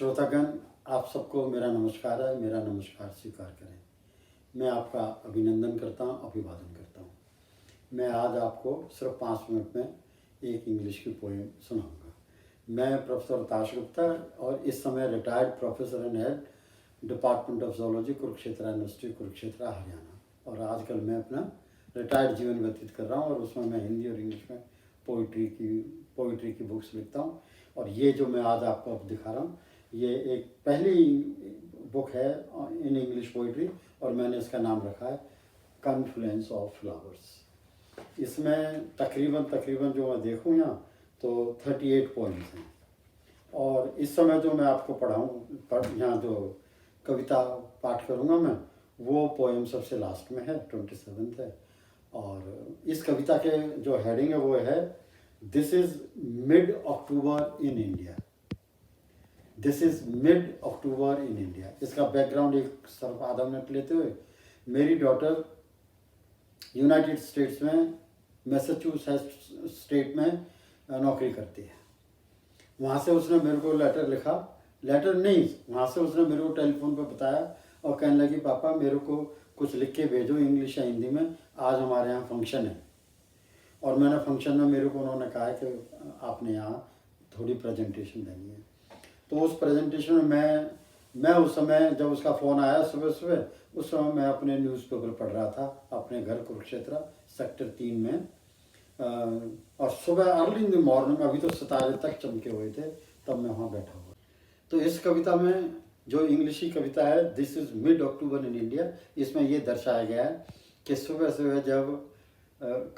श्रोतागण, आप सबको मेरा नमस्कार है। मेरा नमस्कार स्वीकार करें। मैं आपका अभिनंदन करता हूँ, अभिवादन करता हूँ। मैं आज आपको सिर्फ 5 मिनट में एक इंग्लिश की पोएम सुनाऊंगा। मैं प्रोफेसर ताश गुप्ता और इस समय retired professor and head department of zoology, Kurukshetra university, Kurukshetra, Haryana. और आजकल मैं अपना रिटायर्ड जीवन व्यतीत कर रहा हूँ और उसमें मैं हिंदी और इंग्लिश में पोइट्री की बुक्स लिखता हूँ। और ये जो मैं आज आपको अब दिखा रहा हूँ, ये एक पहली बुक है इन इंग्लिश पोइट्री और मैंने इसका नाम रखा है कॉन्फ्लुएंस ऑफ फ्लावर्स। इसमें तकरीबन जो मैं देखूँ यहाँ तो 38 पोइम्स हैं। और इस समय जो मैं आपको यहाँ जो कविता पाठ करूँगा मैं, वो पोएम सबसे लास्ट में है, 27th है। और इस कविता के जो हेडिंग है वो है this is mid October in India. This is mid October in India. इसका बैकग्राउंड एक सिर्फ आधा मिनट लेते हुए, मेरी डॉटर यूनाइटेड स्टेट्स में मैसाचुसेट्स स्टेट में नौकरी करती है। वहाँ से उसने मेरे को वहाँ से उसने मेरे को टेलीफोन पर बताया और कहने लगी, पापा मेरे को कुछ लिख के भेजो इंग्लिश या हिंदी में, आज हमारे यहाँ फंक्शन है। और मैंने फंक्शन में मेरे को उन्होंने कहा है कि आपने यहाँ थोड़ी प्रेजेंटेशन देनी है। तो उस प्रेजेंटेशन में मैं उस समय जब उसका फ़ोन आया सुबह, उस समय मैं अपने न्यूज़पेपर पढ़ रहा था अपने घर कुरुक्षेत्र सेक्टर 3 में। और सुबह अर्ली इन द मॉर्निंग, अभी तो सितारे तक चमके हुए थे, तब मैं वहाँ बैठा हुआ। तो इस कविता में जो इंग्लिशी कविता है this is mid October in India, इसमें ये दर्शाया गया है कि सुबह जब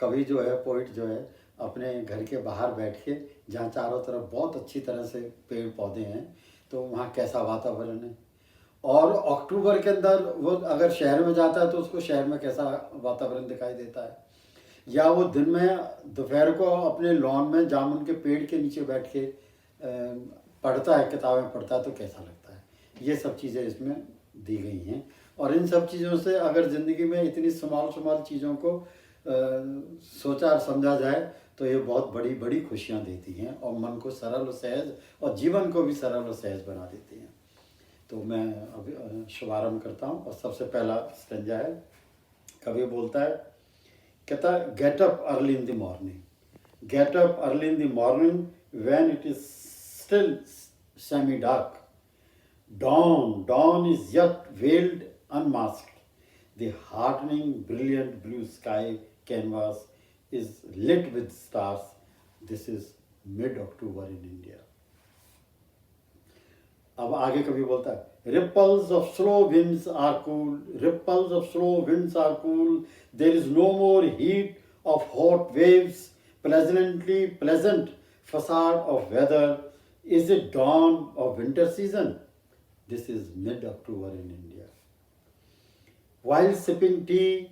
कवि जो है, पोइट जो है, अपने घर के बाहर बैठ के, जहाँ चारों तरफ बहुत अच्छी तरह से पेड़ पौधे हैं, तो वहाँ कैसा वातावरण है। और अक्टूबर के अंदर वो अगर शहर में जाता है तो उसको शहर में कैसा वातावरण दिखाई देता है। या वो दिन में दोपहर को अपने लॉन में जामुन के पेड़ के नीचे बैठ के पढ़ता है, किताबें पढ़ता है, तो कैसा लगता है। ये सब चीज़ें इसमें दी गई हैं। और इन सब चीज़ों से अगर ज़िंदगी में इतनी समाल चीज़ों को सोचा और समझा जाए तो ये बहुत बड़ी बड़ी खुशियाँ देती हैं और मन को सरल और सहज और जीवन को भी सरल और सहज बना देती हैं। तो मैं अभी शुभारंभ करता हूँ। और सबसे पहला स्टेंजा है, कवि बोलता है, कहता है, get up early in the morning, get up early in the morning when it is still semi dark, dawn is yet veiled unmasked, the heartening brilliant blue sky canvas is lit with stars, this is mid October in India. अब आगे कभी बोलता है, ripples of slow winds are cool, ripples of slow winds are cool, there is no more heat of hot waves, pleasant facade of weather, is it dawn of winter season? This is mid-October in India. While sipping tea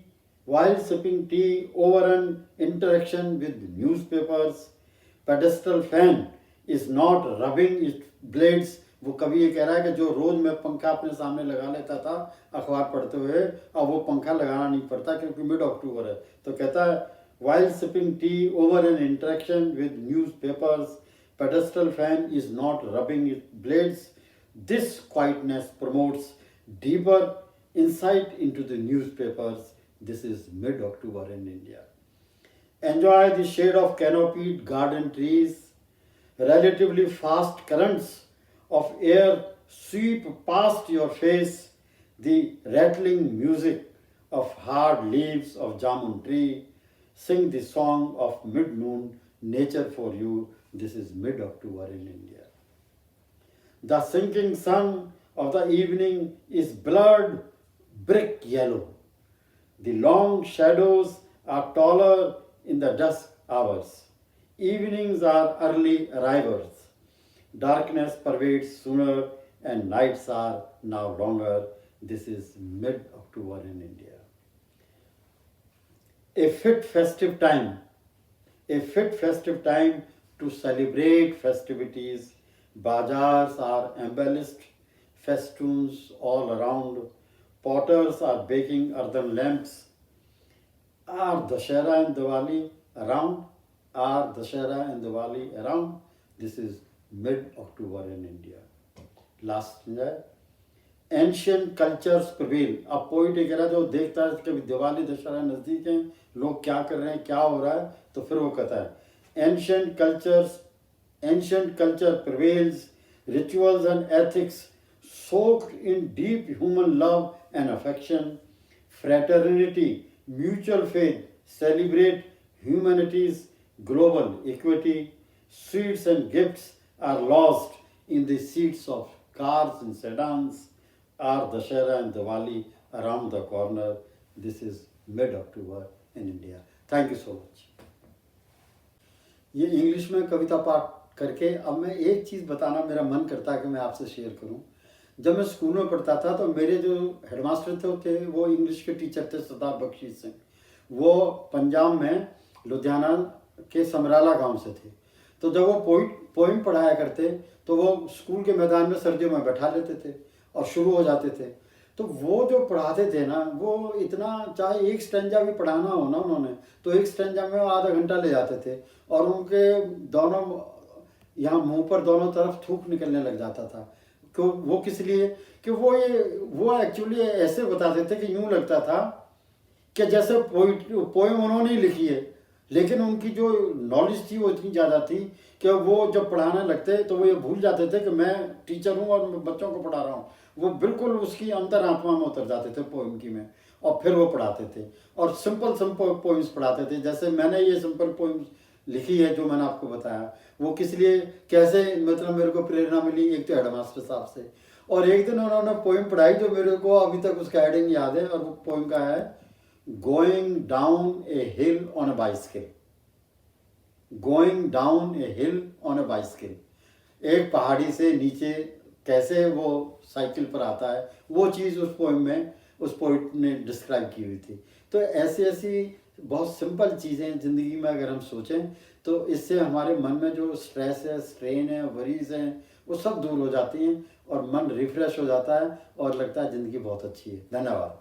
over an interaction with newspapers, pedestal fan is not rubbing its blades. वो कभी ये कह रहा है कि जो रोज मैं पंखा अपने सामने लगा लेता था अखबार पढ़ते हुए, अब वो पंखा लगाना नहीं पड़ता क्योंकि मिड अक्टूबर है। तो कहता है, while sipping tea over an interaction with newspapers, pedestal fan is not rubbing its blades. This quietness promotes deeper insight into the newspapers. This is mid-October in India. Enjoy the shade of canopied garden trees. Relatively fast currents of air sweep past your face. The rattling music of hard leaves of jamun tree. Sing the song of mid-noon, nature for you. This is mid-October in India. The sinking sun of the evening is blurred brick yellow. The long shadows are taller in the dusk hours. Evenings are early arrivals. Darkness pervades sooner and nights are now longer. This is mid-October in India. A fit festive time to celebrate festivities. Bazaars are embellished, festoons all around. Potters are baking earthen lamps. Are Dashera and Diwali around? This is mid-October in India. Last में जाए, ancient cultures prevail. अब poet ये कह रहा है जो देखता है कभी दिवाली दशहरा नज़दीक है, लोग क्या कर रहे हैं, क्या हो रहा है, तो फिर वो कहता है ancient culture prevails, rituals and ethics soaked in deep human love and affection, fraternity, mutual faith, celebrate humanity's global equity. Sweets and gifts are lost in the seats of cars and sedans. Are Dashera and Diwali around the corner? This is mid-October in India. Thank you so much. ये English में कविता पाठ करके अब मैं एक चीज़ बताना मेरा मन करता है कि मैं आपसे शेयर करूं। जब मैं स्कूल में पढ़ता था तो मेरे जो हेडमास्टर थे वो इंग्लिश के टीचर थे, सरदार बख्शी सिंह। वो पंजाब में लुधियाना के समराला गांव से थे। तो जब वो पोइम पढ़ाया करते तो वो स्कूल के मैदान में सर्दियों में बैठा लेते थे और शुरू हो जाते थे। तो वो जो पढ़ाते थे ना, वो इतना, चाहे एक स्टैंजा भी पढ़ाना हो ना उन्होंने, तो एक स्टैंजा में वो आधा घंटा ले जाते थे और उनके दोनों यहाँ मुंह पर दोनों तरफ थूक निकलने लग जाता था। क्यों? वो किस लिए कि वो एक्चुअली ऐसे बताते थे कि यूं लगता था कि जैसे पोएम उन्होंने ही लिखी है, लेकिन उनकी जो नॉलेज थी वो इतनी ज़्यादा थी कि वो जब पढ़ाने लगते तो वो ये भूल जाते थे कि मैं टीचर हूँ और मैं बच्चों को पढ़ा रहा हूँ। वो बिल्कुल उसकी अंतरात्मा में उतर जाते थे पोएम की में, और फिर वो पढ़ाते थे और सिंपल पोएम्स पढ़ाते थे। जैसे मैंने ये सिंपल पोएम्स लिखी है जो मैंने आपको बताया, वो किस लिए, कैसे, मतलब मेरे को प्रेरणा मिली, एक तो हेडमास्टर साहब से, और एक दिन उन्होंने पोएम पढ़ाई जो मेरे को अभी तक उसका हेडिंग याद है, और वो पोएम का है going down A hill on a bicycle. Going down A hill on a bicycle, एक पहाड़ी से नीचे कैसे वो साइकिल पर आता है, वो चीज़ उस पोएम में उस पोइट ने डिस्क्राइब की हुई थी। तो ऐसी ऐसी बहुत सिंपल चीज़ें ज़िंदगी में अगर हम सोचें तो इससे हमारे मन में जो स्ट्रेस है, स्ट्रेन है, वरीज हैं, वो सब दूर हो जाती हैं और मन रिफ्रेश हो जाता है और लगता है ज़िंदगी बहुत अच्छी है। धन्यवाद।